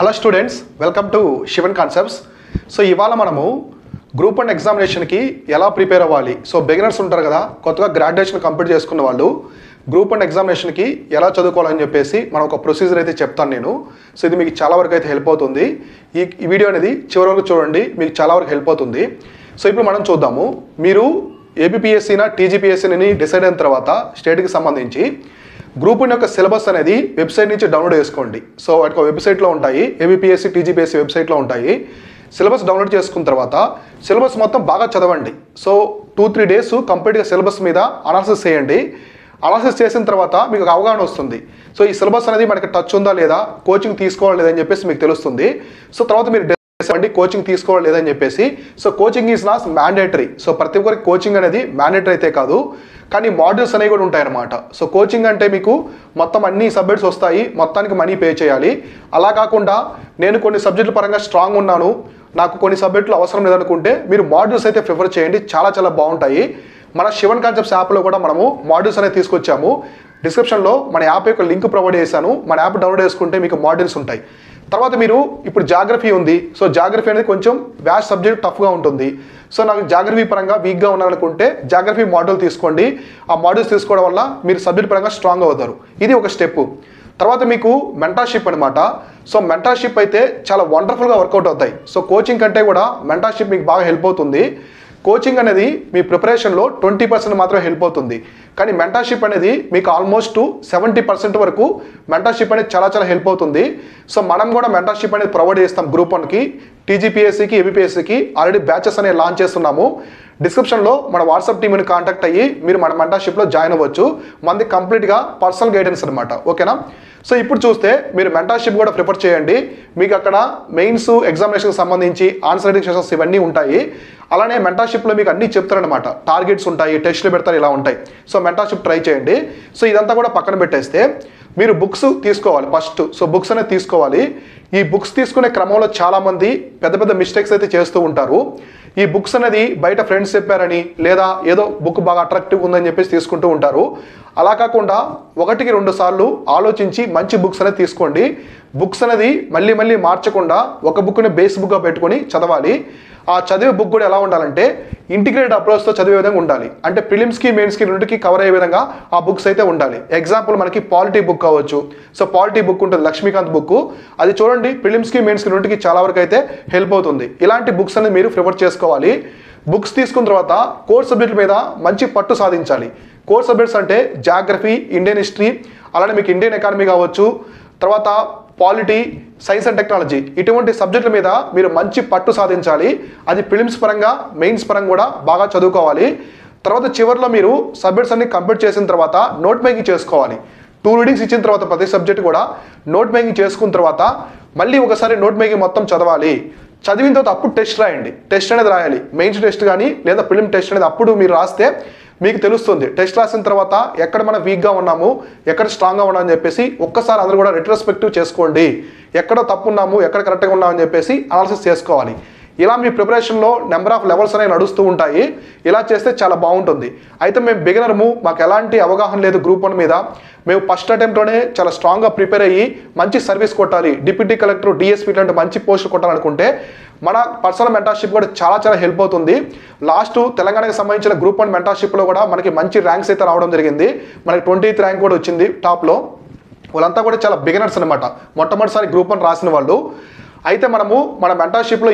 Hello students, welcome to Shivan concepts. So ఇవాళ మనము group 1 ఎగ్జామినేషన్కి ఎలా ప్రిపేర్ అవ్వాలి. సో బిగినర్స్ ఉంటారు కదా, కొత్తగా గ్రాడ్యుయేషన్ కంప్లీట్ చేసుకున్న వాళ్ళు గ్రూప్ 1 ఎగ్జామినేషన్కి ఎలా చదువుకోవాలని చెప్పేసి మనం ఒక ప్రొసీజర్ అయితే చెప్తాను నేను. సో ఇది మీకు చాలా వరకు అయితే హెల్ప్ అవుతుంది. ఈ వీడియో అనేది చివరి వరకు చూడండి, మీకు చాలా వరకు హెల్ప్ అవుతుంది. సో ఇప్పుడు మనం చూద్దాము. మీరు ఏపీపీఎస్సీనా టీజీపీఎస్సీని డిసైడ్ అయిన తర్వాత స్టేట్కి సంబంధించి గ్రూప్ 1 యొక్క సిలబస్ అనేది వెబ్సైట్ నుంచి డౌన్లోడ్ చేసుకోండి. సో వాటికి వెబ్సైట్లో ఉంటాయి, ఏబీపీఎస్సీ టీజీపీఎస్సీ వెబ్సైట్లో ఉంటాయి. సిలబస్ డౌన్లోడ్ చేసుకున్న తర్వాత సిలబస్ మొత్తం బాగా చదవండి. సో 2-3 డేస్ కంప్లీట్గా సిలబస్ మీద అనాలిసిస్ చేయండి. అనాలిసిస్ చేసిన తర్వాత మీకు ఒక అవగాహన వస్తుంది. సో ఈ సిలబస్ అనేది మనకి టచ్ ఉందా లేదా, కోచింగ్ తీసుకోవాలి లేదని చెప్పేసి మీకు తెలుస్తుంది. సో తర్వాత మీరు కోచింగ్ తీసుకోవాలి లేదని చెప్పేసి. So coaching is not mandatory. So ప్రతి ఒక్కరికి కోచింగ్ అనేది మ్యాండేటరీ అయితే కాదు, కానీ మాడ్యూల్స్ అనేవి కూడా ఉంటాయన్నమాట. సో కోచింగ్ అంటే మీకు మొత్తం అన్ని సబ్జెక్ట్స్ వస్తాయి, మొత్తానికి మనీ పే చేయాలి. అలా కాకుండా నేను కొన్ని సబ్జెక్టుల పరంగా స్ట్రాంగ్ ఉన్నాను, నాకు కొన్ని సబ్జెక్టులు అవసరం లేదనుకుంటే మీరు మాడ్యూల్స్ అయితే ప్రిఫర్ చేయండి, చాలా చాలా బాగుంటాయి. మన శివన్ కాన్సెప్ట్స్ యాప్లో కూడా మనము మాడ్యూల్స్ అనేది తీసుకొచ్చాము. డిస్క్రిప్షన్లో మన యాప్ యొక్క లింక్ ప్రొవైడ్ చేశాను. మన యాప్ డౌన్లోడ్ చేసుకుంటే మీకు మాడ్యూల్స్ ఉంటాయి. తర్వాత మీరు ఇప్పుడు జాగ్రఫీ ఉంది. సో జాగ్రఫీ అనేది కొంచెం వ్యాస్ట్ సబ్జెక్ట్, టఫ్గా ఉంటుంది. సో నాకు జాగ్రఫీ పరంగా వీక్గా ఉన్నారనుకుంటే జాగ్రఫీ మాడ్యూల్ తీసుకోండి. ఆ మాడ్యూల్స్ తీసుకోవడం వల్ల మీరు సబ్జెక్ట్ పరంగా స్ట్రాంగ్ అవుతారు. ఇది ఒక స్టెప్. తర్వాత మీకు మెంటర్షిప్ అనమాట. సో మెంటర్షిప్ అయితే చాలా వండర్ఫుల్గా వర్కౌట్ అవుతాయి. సో కోచింగ్ కంటే కూడా మెంటర్షిప్ మీకు బాగా హెల్ప్ అవుతుంది. కోచింగ్ అనేది మీ ప్రిపరేషన్లో 20% మాత్రమే హెల్ప్ అవుతుంది, కానీ మెంటర్షిప్ అనేది మీకు ఆల్మోస్ట్ 70% వరకు మెంటర్షిప్ అనేది చాలా చాలా హెల్ప్ అవుతుంది. సో మనం కూడా మెంటర్షిప్ అనేది ప్రొవైడ్ చేస్తాం గ్రూప్ 1కి, టీజీపీఎస్సీకి, ఏబీపీఎస్సీకి ఆల్రెడీ బ్యాచెస్ అనేవి లాంచ్ చేస్తున్నాము. డిస్క్రిప్షన్లో మన వాట్సాప్ టీమ్ని కాంటాక్ట్ అయ్యి మీరు మన మెంటర్షిప్లో జాయిన్ అవ్వచ్చు. మనది కంప్లీట్గా పర్సనల్ గైడెన్స్ అనమాట, ఓకేనా. సో ఇప్పుడు చూస్తే మీరు మెంటర్షిప్ కూడా ప్రిఫర్ చేయండి. మీకు అక్కడ మెయిన్స్ ఎగ్జామినేషన్కి సంబంధించి ఆన్సర్ రైటింగ్ సెషన్స్ ఇవన్నీ ఉంటాయి. అలానే మెంటర్షిప్లో మీకు అన్నీ చెప్తారనమాట, టార్గెట్స్ ఉంటాయి, టెస్ట్లు పెడతారు, ఇలా ఉంటాయి. సో మెంటర్షిప్ ట్రై చేయండి. సో ఇదంతా కూడా పక్కన పెట్టేస్తే మీరు బుక్స్ తీసుకోవాలి ఫస్ట్. సో బుక్స్ అనేది తీసుకోవాలి. ఈ బుక్స్ తీసుకునే క్రమంలో చాలామంది పెద్ద పెద్ద మిస్టేక్స్ అయితే చేస్తూ ఉంటారు. ఈ బుక్స్ అనేది బయట ఫ్రెండ్స్ చెప్పారని లేదా ఏదో బుక్ బాగా అట్రాక్టివ్ ఉందని చెప్పేసి తీసుకుంటూ ఉంటారు. అలా కాకుండా 1-2 సార్లు ఆలోచించి మంచి బుక్స్ అనేది తీసుకోండి. బుక్స్ అనేది మళ్ళీ మళ్ళీ మార్చకుండా ఒక బుక్ని బేస్ బుక్గా పెట్టుకొని చదవాలి. ఆ చదివే బుక్ కూడా ఎలా ఉండాలంటే ఇంటిగ్రేటెడ్ అప్రోచ్తో చదివే విధంగా ఉండాలి. అంటే ప్రిలిమ్స్కి, మెయిన్స్కి రెండింటికి కవర్ అయ్యే విధంగా ఆ బుక్స్ అయితే ఉండాలి. ఎగ్జాంపుల్ మనకి పాలిటీ బుక్ కావచ్చు. సో పాలిటీ బుక్ ఉంటుంది, లక్ష్మీకాంత్ బుక్. అది చూడండి, ప్రిలిమ్స్కి, మెయిన్స్కి రెండింటికి చాలా వరకు అయితే హెల్ప్ అవుతుంది. ఇలాంటి బుక్స్ అనేది మీరు ప్రిఫర్ చేసుకోవాలి. బుక్స్ తీసుకున్న తర్వాత కోర్ సబ్జెక్ట్ మీద మంచి పట్టు సాధించాలి. కోర్ సబ్జెక్ట్స్ అంటే జాగ్రఫీ, ఇండియన్ హిస్టరీ, అలానే మీకు ఇండియన్ ఎకానమీ కావచ్చు, తర్వాత పాలిటీ, సైన్స్ అండ్ టెక్నాలజీ, ఇటువంటి సబ్జెక్టుల మీద మీరు మంచి పట్టు సాధించాలి. అది ప్రిలిమ్స్ పరంగా, మెయిన్స్ పరంగా కూడా బాగా చదువుకోవాలి. తర్వాత చివరిలో మీరు సబ్జెక్ట్స్ అన్ని కంప్లీట్ చేసిన తర్వాత నోట్ మేకింగ్ చేసుకోవాలి. 2 రీడింగ్స్ ఇచ్చిన తర్వాత ప్రతి సబ్జెక్ట్ కూడా నోట్ మేకింగ్ చేసుకున్న తర్వాత మళ్ళీ ఒకసారి నోట్ మేకింగ్ మొత్తం చదవాలి. చదివిన తర్వాత అప్పుడు టెస్ట్ రాయండి. టెస్ట్ అనేది రాయాలి, మెయిన్స్ టెస్ట్ కానీ లేదా ప్రిలిమ్ టెస్ట్ అనేది అప్పుడు మీరు రాస్తే మీకు తెలుస్తుంది. టెస్ట్ రాసిన తర్వాత ఎక్కడ మనం వీక్గా ఉన్నాము, ఎక్కడ స్ట్రాంగ్గా ఉన్నామని చెప్పేసి ఒక్కసారి అందరూ కూడా రెట్రోస్పెక్టివ్ చేసుకోండి. ఎక్కడ తప్పు ఉన్నాము, ఎక్కడ కరెక్ట్గా ఉన్నామని చెప్పేసి అనాలిసిస్ చేసుకోవాలి. ఇలా మీ ప్రిపరేషన్లో నెంబర్ ఆఫ్ లెవెల్స్ అనేవి నడుస్తూ ఉంటాయి. ఇలా చేస్తే చాలా బాగుంటుంది. అయితే మేము బిగినర్ము, మాకు ఎలాంటి అవగాహన లేదు గ్రూప్ 1 మీద. మేము ఫస్ట్ అటెంప్ట్లోనే చాలా స్ట్రాంగ్గా ప్రిపేర్ అయ్యి మంచి సర్వీస్ కొట్టాలి, డిప్యూటీ కలెక్టర్, డిఎస్పీ లాంటి మంచి పోస్టులు కొట్టాలనుకుంటే మన పర్సనల్ మెంటర్షిప్ కూడా చాలా చాలా హెల్ప్ అవుతుంది. లాస్ట్ తెలంగాణకి సంబంధించిన గ్రూప్ 1 మెంటర్షిప్లో కూడా మనకి మంచి ర్యాంక్స్ అయితే రావడం జరిగింది. మనకి 20th ర్యాంక్ కూడా వచ్చింది టాప్లో. వాళ్ళంతా కూడా చాలా బిగినర్స్ అనమాట, మొట్టమొదటిసారి గ్రూప్ 1 రాసిన వాళ్ళు. అయితే మనము మన మెంటర్షిప్లో